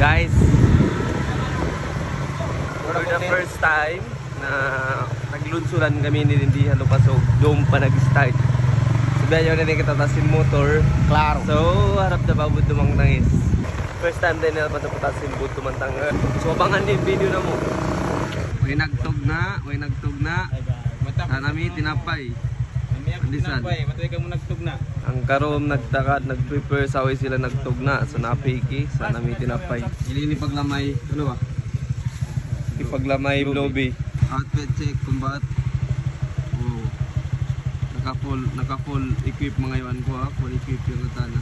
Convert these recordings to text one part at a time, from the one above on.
Guys, for the first time na naglunsuran kami ni Lindy Halupasog, doon pa nag-start. Sabihan nyo na rin kita tasin motor. Klaro. So, harap na babod dumang nangis. First time din na patapatasin bud tumantang. So, abangan din video na mo. May nagtog na. Tanami tinapay. Andisan. Matuloy ka mo nagtog na. Ang karom nagtakad, nag-prepare sa way sila nagtog na. So, napiki, sana may tinapay. Ili ni paglamay, ano ba? Ipaglamay lobby. Outfit check, combat. Oh. Naka-full equip mga iwan ko ha. Full equip yung katana.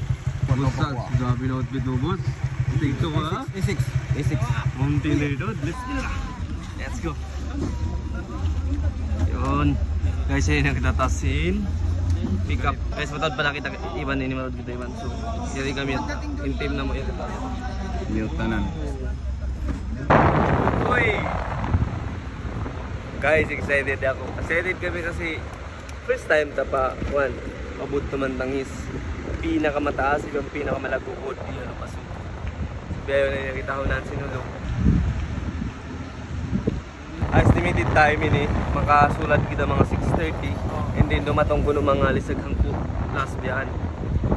Busag, grabe na outfit mo boss. Ito ko ha. A6. Mountain Road, let's go. Yun. Guys, ayun ang kitatasin. Pick up. Guys, matawad pa nakita Iwan ini matawad kita Iwan. So, siri kami in team na mo yun. Newtonan. Uy! Guys, excited ako. Excited kami kasi first time tapa, one, abot naman tangis. Pinakamataas, yung pinakamalagukod. Yun, pasok. Sabihan na nakita ko na sinulong. Estimated time ini, makasulat kita mga 6:30. And then dumatong ko ng mga lisaghang ko last biyahan.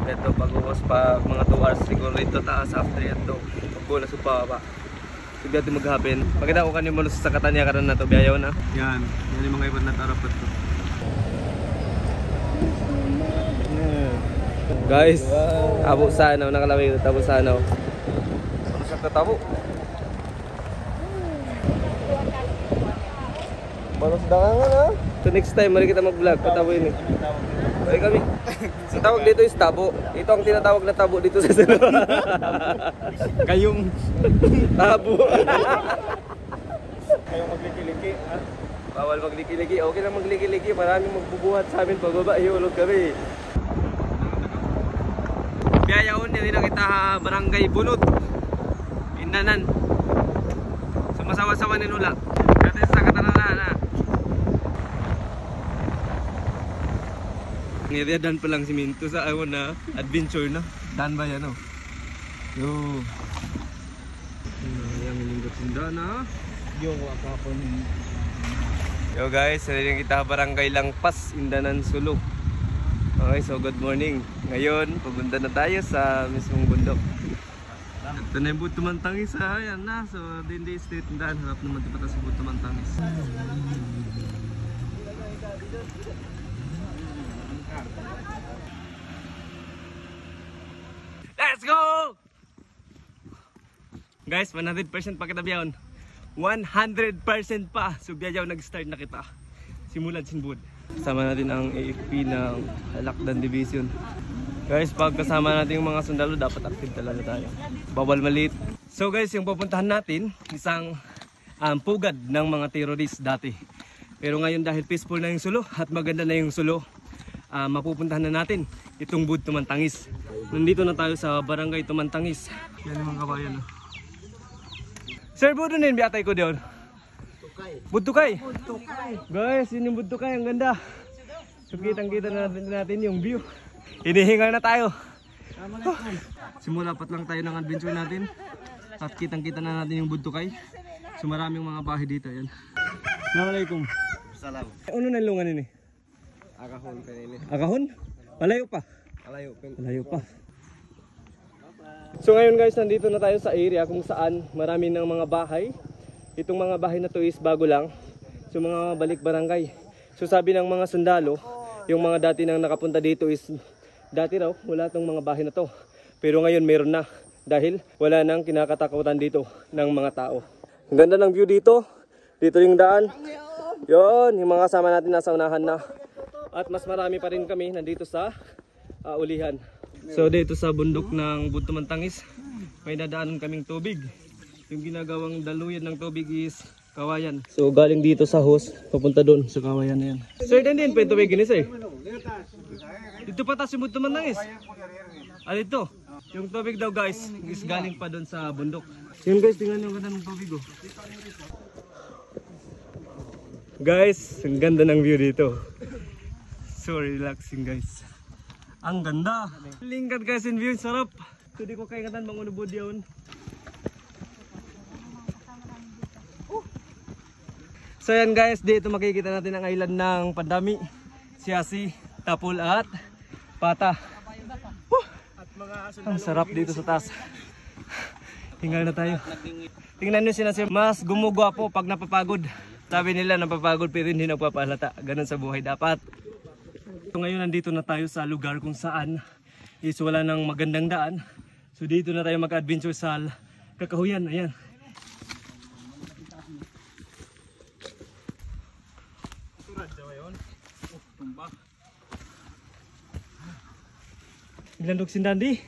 Ito, pag-uwas pa mga 2 hours siguro ito taas after ito. Pag-uwas na pa. Sabi natin mag-happen. Pagkita ko kanyung malus sa Katanya karon na to, biyayaw na. Yan yung mga ibang natarapat to. Guys, abo sanaw, nakalaway ito, tabo sanaw. Ano siya tatabo? Balos dangan ha? So next time, mali kita mag-vlog, patabo yun eh. Balik kami. Ang tawag dito is tabo. Ito ang tinatawag na tabo dito sa salo. Kayong tabo. Kayong magliki-liki ha? Bawal magliki-liki. Okay lang magliki-liki. Maraming magbubuhat sa amin pababa. Iulog kami. Biyayaon niya din kita barangay Bunot. Indanan. Sumasawa-sawa ni Nula. Kati sa Katananan ha. Ngayon dan pa lang si Minto sa awon na adventure na. Dan ba yan o? Yo. Ayan, mininggot sinda na. Yo, wakapon. Yo guys, sariling kita barangay Langpas, Indanan, Sulu. Okay, so good morning. Ngayon, pupunta na tayo sa mismong bundok. Ito na yung Butumantangis ha. Ayan na. So, Dindi Street, Indanan. Harap naman ito pata sa Butumantangis. Let's go! Guys, 100% pa kita biyaon. 100% pa. So biyaw nag-start na kita. Simulan sinbud. Kasama natin ang AFP ng Lakdan Division. Guys, pag kasama natin yung mga sundalo, dapat active talaga tayo. Bawal malit. So guys, yung pupuntahan natin, isang pugad ng mga terrorist dati. Pero ngayon dahil peaceful na yung Sulu at maganda na yung Sulu, mapupuntahan na natin itong Butumantangis. Nandito na tayo sa barangay Tumantangis. Yan yung mga kabayan. Sir, budo na yun, biatay ko doon. Budtukay. Guys, yun yung Budtukay, ang ganda. So kitang-kita natin yung view. Hinihingal na tayo. Simula pat lang tayo ng adventure natin. At kitang-kita na natin yung Budtukay. So maraming mga bahay dito. Yan. Assalamualaikum. Salam. Ano na lungan ini? Akahon pa nini. Akahon? Malayo pa. Malayo pa. So ngayon guys, nandito na tayo sa area kung saan marami ng mga bahay. Itong mga bahay na to is bago lang. So mga balik barangay. So sabi ng mga sundalo, yung mga dati nang nakapunta dito is dati raw wala tong mga bahay na to. Pero ngayon meron na dahil wala nang kinakatakutan dito ng mga tao. Ang ganda ng view dito. Dito yung daan. Yon, yung mga kasama natin nasa unahan na. At mas marami pa rin kami nandito sa ulihan. So dito sa bundok ng Butumantangis, may dadaanan kaming tubig. Yung ginagawang daluyan ng tubig is kawayan. So galing dito sa hose, papunta doon sa kawayan na yan. Sir, din pa yung tubig gini sir. Dito pa tayo sa Butumantangis. Dito. Yung tubig daw guys, is galing pa doon sa bundok. Yun guys, tingnan yung ganda ng tubig oh. Guys, ang ganda ng view dito. So relaxing guys. Ang ganda. Lingkad guys in view, sarap. So di ko kaingatan bang unubod yun. So yan guys, dito makikita natin ang island ng Pandami, Siasi, Tapul at Pata. Ang sarap dito sa taas. Hingal na tayo. Tingnan nyo sila, mas gumugwapo pag napapagod. Sabi nila napapagod pero hindi nagpapalata. Ganun sa buhay dapat. So ngayon nandito na tayo sa lugar kung saan is wala nang magandang daan. So dito na tayo mag-adventure sa Kakahuyan. Ayan. Ilandog sindandi.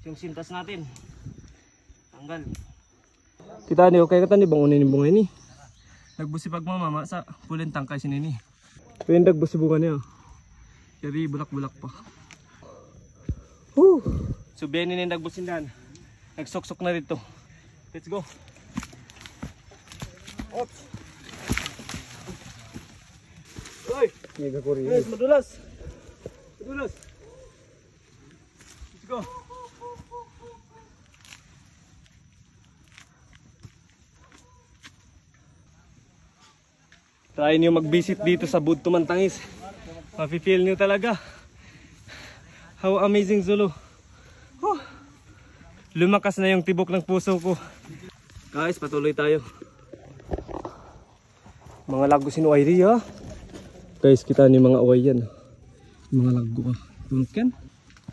Yung sintas natin tanggal. Kita ni okay kata ni bangunin yung bunga ini. Nagbusi pag mama sa pulen tangkay sinini. Pero nagbusi bunga niya. Jadi bulak-bulak pa. So biyanin yung nagbusindan. Nagsok-sok na dito. Let's go. Ops. Oy, Mega Korea. guys, madulas. Madulas. Let's go. Try niyo mag-visit dito sa Bud Tumantangis. Mafe-feel niyo talaga how amazing Zulu. Lumakas na yung tibok ng puso ko. Guys, patuloy tayo. Mga lago sinuwayri ha. Guys, kita niyo mga away yan. Mga lago ah. Tunkan.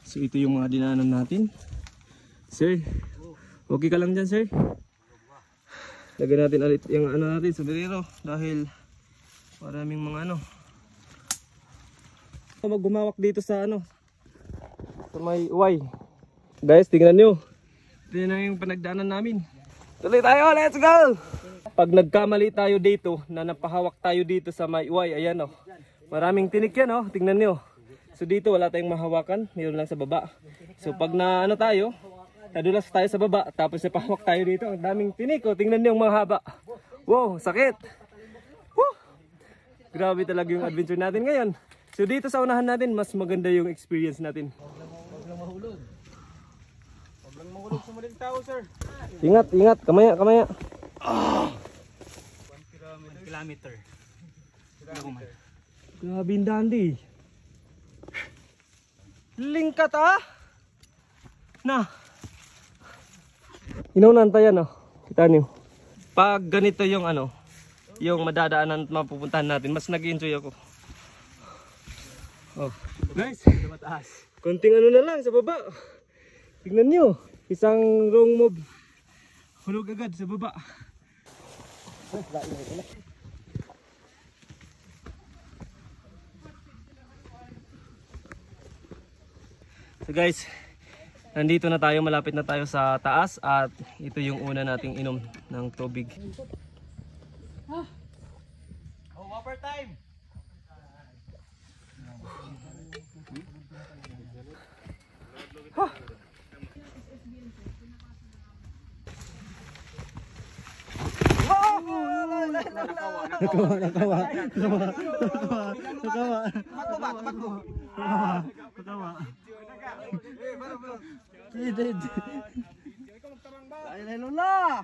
So ito yung mga dinaanan natin. Sir, okay ka lang dyan sir? Lagyan natin ulit yung ano natin, sombrero. Dahil maraming mga ano. Gumawak dito sa ano. Sa may uway. Guys, tingnan nyo. Ito na yung panagdaanan namin. Tuloy tayo, let's go! Pag nagkamali tayo dito, na napahawak tayo dito sa may uway, ayan o. Maraming tinik yan o, tingnan nyo. So dito wala tayong mahawakan, mayroon lang sa baba. So pag na ano tayo, nadulas tayo sa baba, tapos napahawak tayo dito, ang daming tinik o. Tingnan nyo yung mga haba. Wow, sakit! Woo! Grabe talaga yung adventure natin ngayon. So dito sa unahan natin, mas maganda yung experience natin. Huwag lang mahulog. Huwag lang mahulog sa maling tao, sir. Ingat, ingat, kamaya, kamaya. 1 kilometer. Grabe yung dandi. Lingkat ah! Na! Inaunan tayo no? Kita niyo. Pag ganito yung ano, yung madadaanan at mapupuntahan natin, mas nag-enjoy ako. Oh, nice! Konting ano na lang sa baba. Tignan nyo, isang wrong move. Hulog agad sa baba. So guys, nandito na tayo, malapit na tayo sa taas at ito yung una nating inom ng tubig. Oh, water time!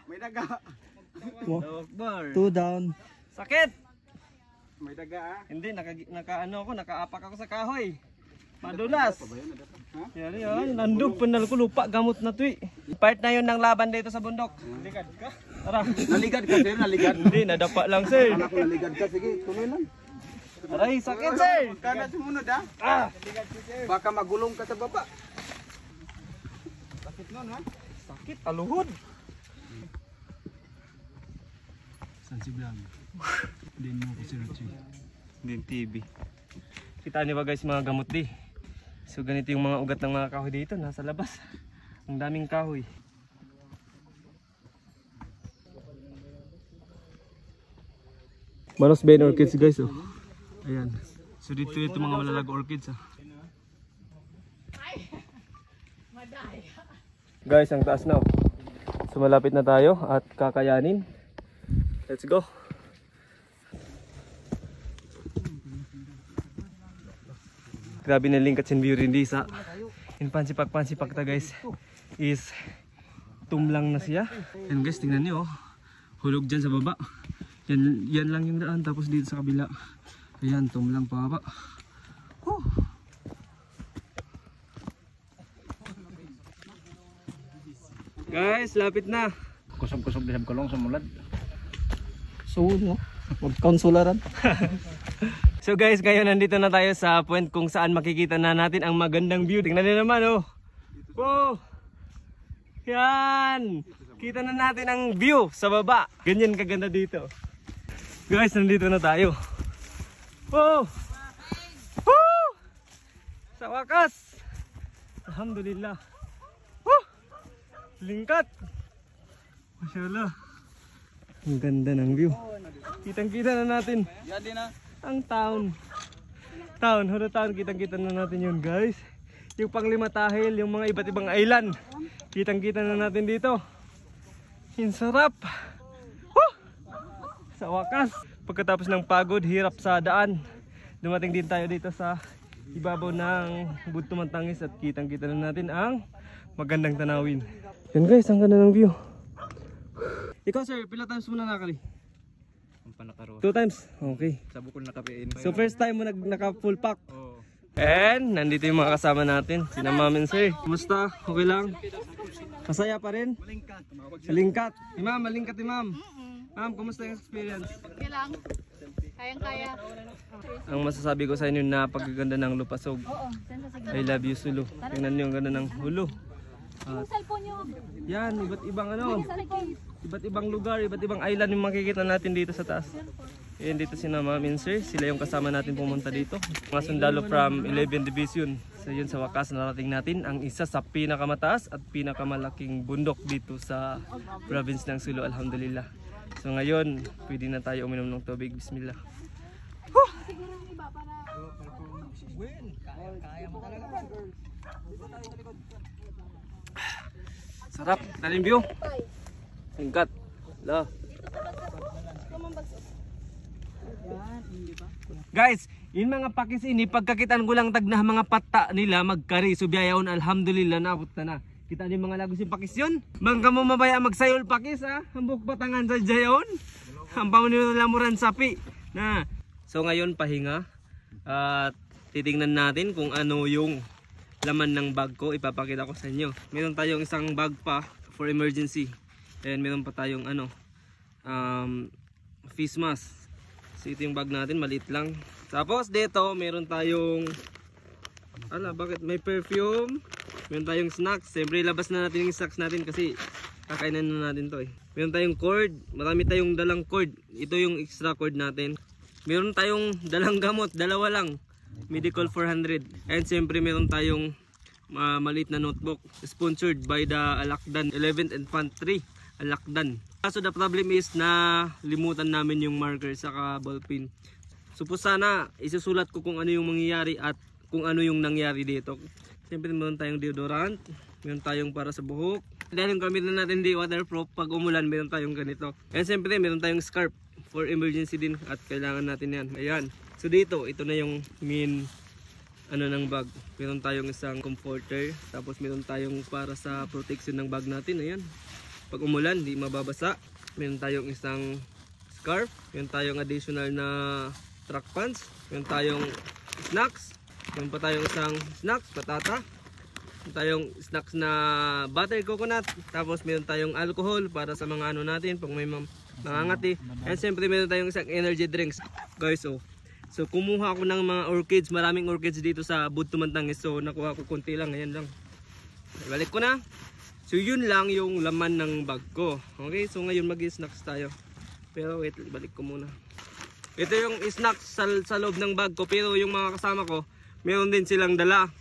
May daga. Two down. Sakit! May daga ah. Hindi, nakaapak ako sa kahoy. Madulas. Yan yun, nandog panal ko lupa, gamot na to eh. Part na yun ng laban dito sa bundok. Naligad ka? Tara. Naligad ka, sir. Naligad. Hindi, nadapa lang sir. Anak ko naligad ka. Sige, tuloy lang. Aray, sakit sir. Kana sumunod ah. Naligad si sir. Baka magulong ka sa baba. Sakit nun ha? Sakit, aluhod. Sensiblan. Din mo ko sir. Din TV. Kita niyo ba guys mga gamot di? So ganito yung mga ugat ng mga kahoy dito, nasa labas. Ang daming kahoy. Manos Ben orchids guys oh. Ayan. So dito ito mga malalag orchids ah. Guys, ang taas na oh. So malapit na tayo at kakayanin. Let's go. Grabe na lingkat sin view rin di sa. In pansipak ta guys is tumlang na siya. And guys, tingnan niyo oh. Hulog dyan sa baba. Yan lang yung daan, tapos dito sa kabila. Ayan, tumlang pa baba. Guys, lapit na. Kusog-kusog din ko lang sa mulad. So, no? Magkonsularan. So guys, ngayon nandito na tayo sa point kung saan makikita na natin ang magandang view. Tingnan niyo naman oh. Oh! Yan! Kita na natin ang view sa baba. Ganyan kaganda dito. Guys, nandito na tayo. Oh! Oh! Sa wakas! Alhamdulillah. Oh! Lingkat! Masyaallah. Ang ganda ng view. Kitang-kita na natin ang town. Huro town, kitang-kita na natin yun guys. Yung panglima tahil, yung mga iba't ibang island. Kitang-kita na natin dito. Ang sarap. Sa wakas, pagkatapos ng pagod, hirap sa daan, dumating din tayo dito sa ibabaw ng Budto Mantangis at kitang-kita na natin ang magandang tanawin. Yan guys, ang ganda ng view. Ikaw sir, pila times mo na nakali? Ang panakaro. 2 times? Okay. Sa bukol nakapiin. So first time mo naka full pack? Oo. And nandito yung mga kasama natin. Sina Ma'am and Sir. Kumusta? Okay lang? Masaya pa rin? Malingkat. Ma'am, malingkat ni Ma'am. Ma'am, kumusta yung experience? Okay lang. Kayang-kaya. Ang masasabi ko sa inyo na pagkaganda ng Lupasog. Oo. I love you Sulu. Tingnan nyo ang ganda ng hulo. Yung cellphone nyo. Yan, iba't ibang ano. Iba't ibang lugar, iba't ibang island yung makikita natin dito sa taas. Ayan dito si Ma'am and Sir, sila yung kasama natin pumunta dito. Mga sundalo from 11 Division. So yun sa wakas narating natin ang isa sa pinakamataas at pinakamalaking bundok dito sa province ng Sulu, alhamdulillah. So ngayon, pwede na tayo uminom ng tubig, bismillah. Siguro yung iba para... Sarap, dalim view. Singkat. La. Guys, yung mga pakis ini pagkakitaan ko lang tag na mga pata nila magkari subyayaon alhamdulillah naabot na. Kita ni mga lagos yung pakis yun. Bangka mo mabaya magsayol pakis ha. Hambok patangan sa jayon. Hampaw nyo lamuran sapi. Na. So ngayon pahinga at titingnan natin kung ano yung laman ng bag ko. Ipapakita ko sa inyo. Meron tayong isang bag pa for emergency. And meron pa tayong ano face mask. So ito yung bag natin, maliit lang. Tapos dito, meron tayong bakit may perfume. Meron tayong snacks. Siyempre ilabas na natin yung snacks natin kasi kakainan na natin to eh. Meron tayong cord. Marami tayong dalang cord. Ito yung extra cord natin. Meron tayong dalang gamot. Dalawa lang. Medical 400. And siyempre meron tayong maliit na notebook. Sponsored by the Alakdan 11th Infantry. Alakdan. So the problem is na limutan namin yung marker saka ballpen. So po sana isusulat ko kung ano yung mangyayari at kung ano yung nangyari dito. Siyempre meron tayong deodorant, meron tayong para sa buhok. Dahil yung gamitin natin di waterproof, pag umulan meron tayong ganito. And siyempre meron tayong scarf for emergency din at kailangan natin yan. Ayan. So dito, ito na yung main ng bag. Meron tayong isang comforter, tapos meron tayong para sa protection ng bag natin. Ayan. Pag umulan, di mababasa. Meron tayong isang scarf. Meron tayong additional na track pants. Meron tayong snacks. Meron pa tayong isang snacks, patata. Meron tayong snacks na butter coconut. Tapos meron tayong alcohol para sa mga ano natin, pag may mangangati. And siyempre meron tayong isang energy drinks. Guys, so kumuha ako ng mga orchids. Maraming orchids dito sa Budto Mantangis. So nakuha ko konti lang, ayan lang. Balik ko na. So yun lang yung laman ng bag ko. Okay, so ngayon mag-snacks tayo. Pero wait, balik ko muna. Ito yung snacks sa loob ng bag ko. Pero yung mga kasama ko, meron din silang dala.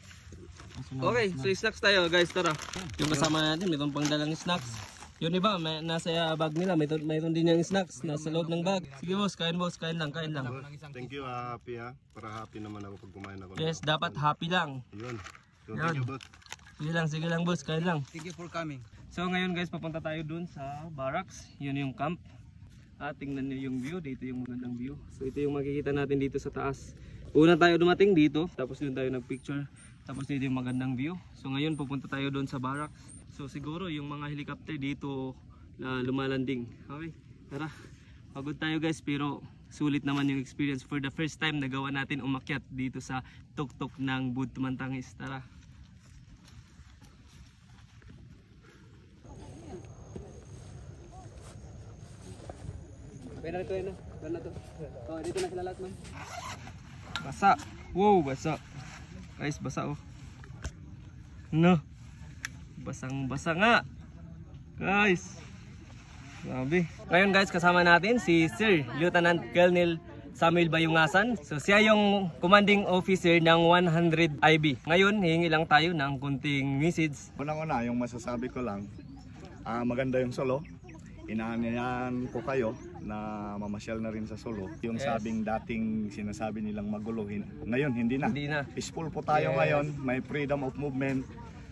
Okay, so snacks tayo guys, tara. Yung kasama natin, meron pang dalang snacks. Yun iba, nasa bag nila, mayroon din yung snacks nasa loob ng bag. Sige boss, kain lang, kain lang. Thank you, happy ha. Para happy naman ako pag kumain ako. Yes, dapat happy lang. Yun. Thank you, boss. Sige lang boss, kain lang. Thank you for coming. So ngayon guys, papunta tayo dun sa barracks. Yun yung camp. Tingnan niyo yung view, dito yung magandang view. So ito yung makikita natin dito sa taas. Una tayo dumating dito, tapos doon tayo nagpicture. Tapos dito yung magandang view. So ngayon pupunta tayo doon sa barracks. So siguro yung mga helicopter dito lumalanding. Okay, tara. Pagod tayo guys, pero sulit naman yung experience. For the first time nagawa natin umakyat dito sa tuktok ng Bud Tumantangis. Tara. Pwede na ito yun. Doon na ito. Oh, dito na sila lahat man. Basa. Wow, basa. Guys, basa oh. No. Basang-basa nga. Guys. Grabe. Ngayon guys, kasama natin si Sir Lieutenant Colonel Samuel Bayungasan. So siya yung commanding officer ng 100 IB. Ngayon, hihingi lang tayo ng kunting message. Unang-una, yung masasabi ko lang, maganda yung Solo. Inaanyayan ko kayo na mamasyal na rin sa Solo. Yung sabing dating sinasabi nilang maguluhin, ngayon hindi na. Hindi na. Peaceful po tayo ngayon, may freedom of movement.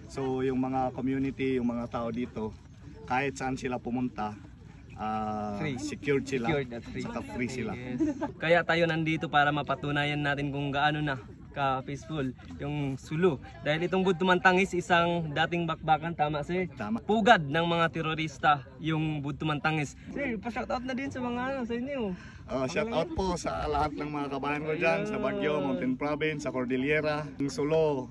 So yung mga community, yung mga tao dito, kahit saan sila pumunta, secured sila, Secured at free. saka free sila. Yes. Kaya tayo nandito para mapatunayan natin kung gaano na ka-peaceful yung Sulu. Dahil itong Bud Tumantangis, isang dating bakbakan, tama sir? Tama. Pugad ng mga terorista yung Bud Tumantangis. Sir, pa-shoutout na din sa mga sa inyo. Shout out po sa lahat ng mga kabayan ko dyan, sa Baguio, Mountain Province, sa Cordillera, yung Sulu.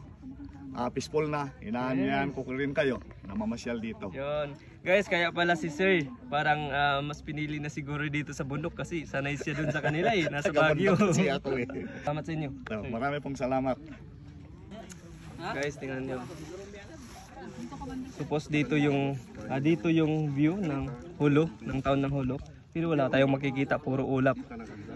Peaceful na, inaanyayan ko rin kayo na mamasyal dito. Yun. Guys, kaya pala si Sir, parang mas pinili na siguro dito sa bundok kasi sanay siya dun sa kanila eh, nasa Baguio. Kasi ako eh. Salamat sa inyo. So, marami pong salamat. Guys, tingnan nyo. Suppose dito yung view ng hulo, ng taon ng hulo. Pero wala tayong makikita, puro ulap.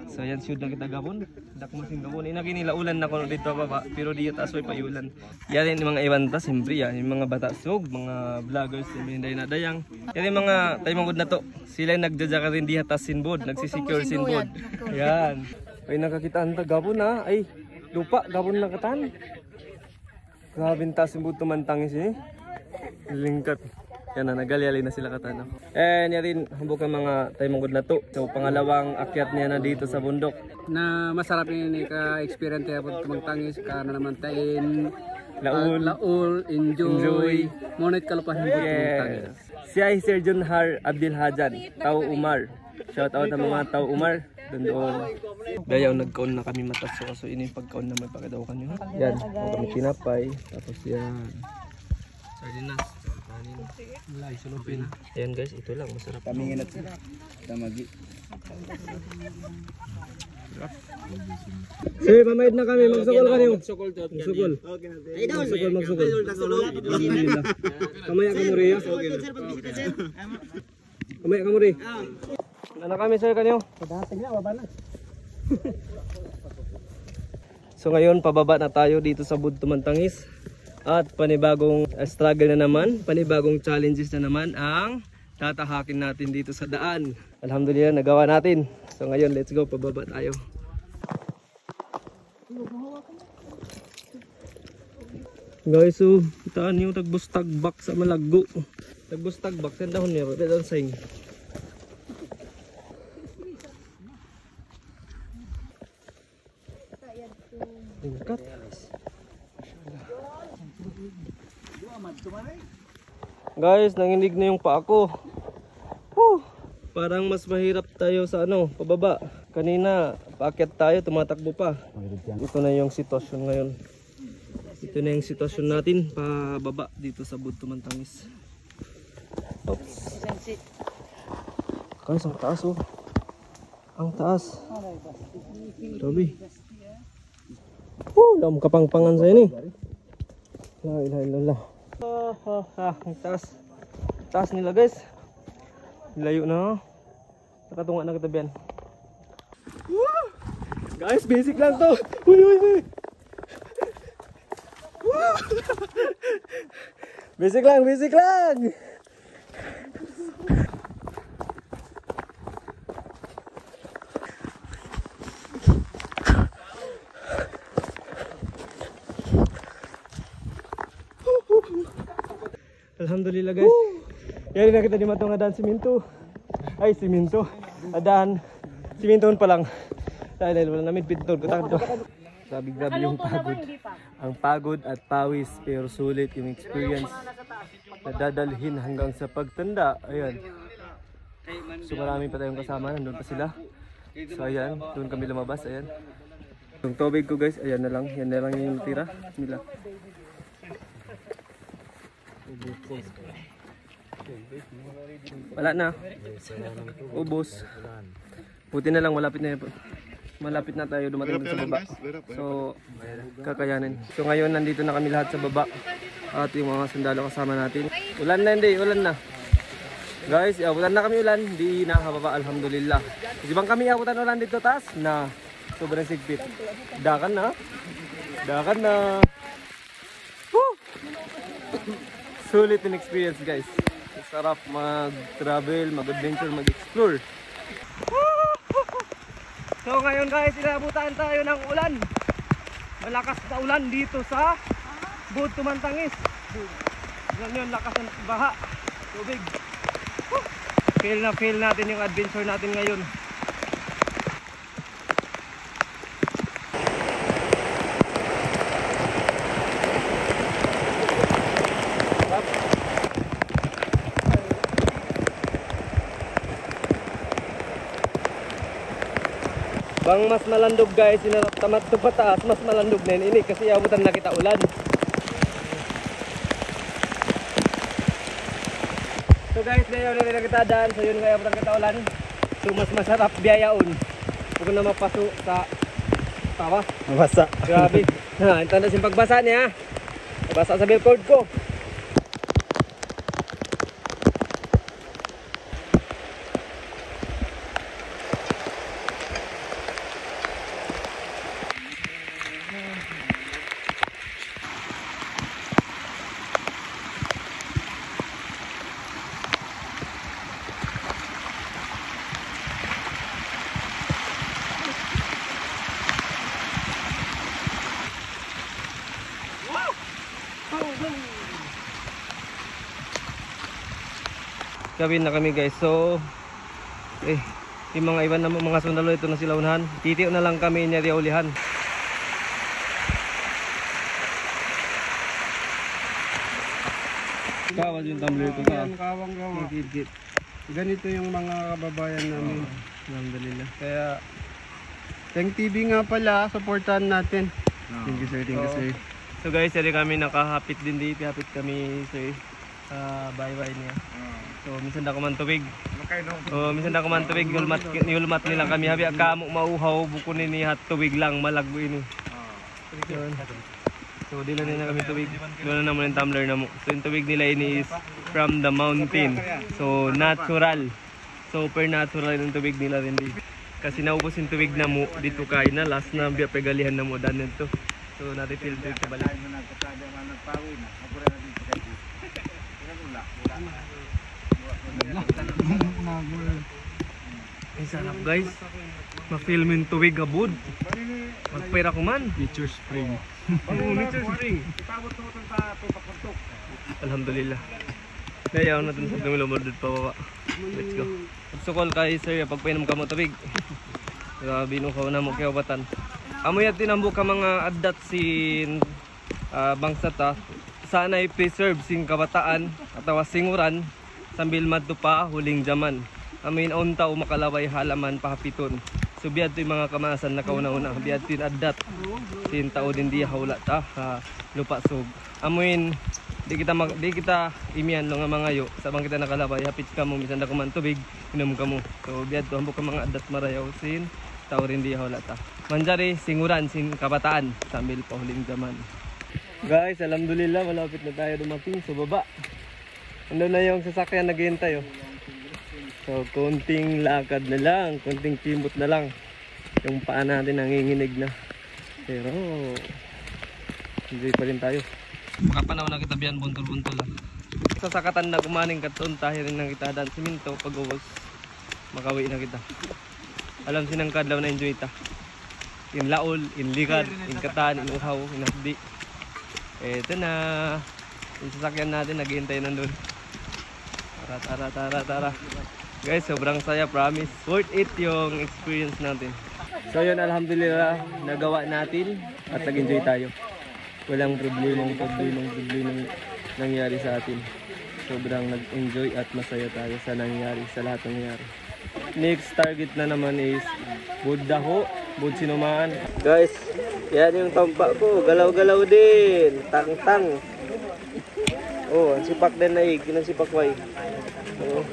So yan siyod na kita gabon. Dakmasing gabon. Inaginila ulan na kono dito baba, pero di tasoy pa ulan. Yan yung mga ibanta, siyempre yan. Yung mga bata sog, mga vloggers, yung hinday na dayang. Yan yung mga taymangod na to. Sila yung nagdadya rin di hatas sinbod, nagsisecure sinbod. Yan. Ay nakakitaan ta gabon na. Ay, lupa, gabon na katan. Grabe ta sinbod Tumantangis eh. Lingkat. Yan na, nagalyali na sila katana. And yan rin, hambok ang mga taymangod na to. So pangalawang akyat niya na dito sa bundok. Na masarap ini ka-experience tayo po Tumantangis ka na naman tayo laul, enjoy. Monit kalupahin po Tumantangis. Siya ay Sir John Har Abdil Hajan, Tao Umar. Shout out sa mga Tao Umar. Doon. Dayaw nagkaon na kami matas. So ini yung pagkaon na may pagkadaw kanyo. Yan, kami tinapay. Tapos yan. Sardinas. Mulai sulupin. Ayan guys, ito lang masarap. Kamingin at damagi. Sir, mamayad na kami. Magsukol ka niyo. Magsukol to. Magsukol. Magsukol. Kamaya ka mo rin. Kamaya ka mo rin. Ano na kami sir kanyo? So ngayon, pababa na tayo dito sa Bud Tumantangis. At panibagong struggle na naman, panibagong challenges na naman ang tatahakin natin dito sa daan. Alhamdulillah, nagawa natin. So ngayon, let's go, pababa tayo. Guys, so, itaan nyo, tagbus-tagbak sa Malaggo. Tagbus-tagbak, sa dahon niya, pwede doon sa inyo. Tingkat. Guys, nanginig na yung paa ko. Parang mas mahirap tayo sa pababa. Kanina, paakyat tayo, tumatakbo pa. Ito na yung sitwasyon ngayon. Ito na yung sitwasyon natin, pababa dito sa Bud Tumantangis. Oops. Guys, ang taas oh. Ang taas. Grabe. Dam kapangpangan sa ini. La ilaha illallah. Ang taas. Taas nila guys. Layo na. Nakatunga na katabihan. Guys, basic lang to. Uy. Basic lang. Alhamdulillah guys. Yari na kita di matong adaan siminto. Ay siminto. Adaan simintoon pa lang. Dahil wala namin pintor. Grabe yung pagod. Ang pagod at pawis pero sulit yung experience na dadalhin hanggang sa pagtanda. Ayan. So marami pa tayong kasama. Nandun pa sila. So ayan. Doon kami lumabas. Ayan. Yung tubig ko guys. Ayan na lang. Yan na lang yung tira nila. Wala na. Ubos. Buti na lang malapit na tayo dumating dun sa baba. So kakayanin. So ngayon nandito na kami lahat sa baba. At yung mga sundalo kasama natin. Ulan na hindi, ulan na. Guys, abutan na kami ulan. Hindi nakababa, alhamdulillah. Kasi bang kami abutan ulan dito taas? Na sobrang sigpit. Dakan na. Dakan na. Woo! Sulit in experience guys. Sarap mag-travel, mag-adventure, mag-explore. So ngayon guys, inabutan tayo ng ulan. Malakas na ulan dito sa Bud Tumantangis. Alam nyo, lakas ng baha, tubig. Feel natin yung adventure natin ngayon. Bang mas malandog guys, sinarap tamat to pataas, mas malandog na ini kasi abutan na kita ulan. So guys, ngayon na kita daan, so yun kaya abutan kita ulan. So mas masarap biyayaon. Huwag na mapaso sa tawa. Mabasa. Grabe. Ha, tanda sin pagbasa niya. Basa sa billboard ko. Gawin na kami guys. So yung mga iba na mga sundalo ito na sila unahan. Titiyo na lang kami niya ulihan. Kawal yung tumbler ko ka. Kawang gawa. Ganito yung mga kababayan namin. Alhamdulillah. Kaya Teng TV nga pala, supportahan natin. Thank you sir, thank you sir. So guys, hindi kami nakahapit din dito. Hapit kami sir sa baybay niya. So minsan na ko man tubig. Minsan na ko man tubig, niulmat nila kami. Habi kamo mauhaw, buko ni hat tubig lang, malagbo ini. So dila nila kami tubig. Doon na naman yung tumbler na mo. So yung tubig nila ini is from the mountain. So natural. Super natural yung tubig nila rin dito. Kasi naubos yung tubig na mo dito kay na last na biya pegalihan na mo dan nito. So na-refill to yung balik. Ay sarap guys. Ma-film yung tubig abud. Magpira ko man. Nature Spring. Nature Spring. Alhamdulillah. Nayaw na dun sa dumilumordod pa baba. Let's go. Sukol kay sir, pagpainom ka mo tubig. Grabe no ka na mo kaya batan. Amo yan tinambo ka mga adat sin bangsa ta. Sana i-preserve sin kabataan atawa singuran sambil madto pa huling jaman. Amin unta o makalaway halaman pahapiton. So biad to yung mga kamasan na kauna-una. Biad tin adat sin tao din di hawla ta lupa sog. Amuin di kita imian lo nga mga yo sabang kita nakalabay hapit ka mo bisan da kuman tubig inom ka mo. So biad to hambok ka mga adat marayaw sin tao rin di hawla ta. Manjari singuran sin kabataan sambil pahuling zaman. Guys, alhamdulillah malapit na tayo dumating sa baba. Ando na yung sasakyan naghihintay oh. So konting lakad na lang, konting kimot na lang. Yung paa natin nanginginig na. Pero enjoy pa rin tayo. Makapanaw na kita biyan buntol-buntol lang. Sa sakatan na kumaning katon tayo rin ng kita dan siminto pag uwas makawi na kita. Alam sinang kadlaw na enjoy ta. In laol, in likad, in katan, in uhaw, in hasdi. Eto na. Yung sasakyan natin naghihintay nandun. Tara. Guys, sobrang saya, promise. Worth it yung experience natin. So yun, alhamdulillah, nagawa natin at nag-enjoy tayo. Walang problemang nangyari sa atin. Sobrang nag-enjoy at masaya tayo sa nangyari, sa lahat ng nangyari. Next target na naman is Buddaho, Bud Sinuman. Guys, yan yung tampa ko. Galaw-galaw din. Tang-tang. Oh, ang sipak din na ng sipak way. Oh.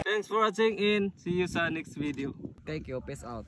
Thanks for watching and see you sa next video. Thank you, peace out.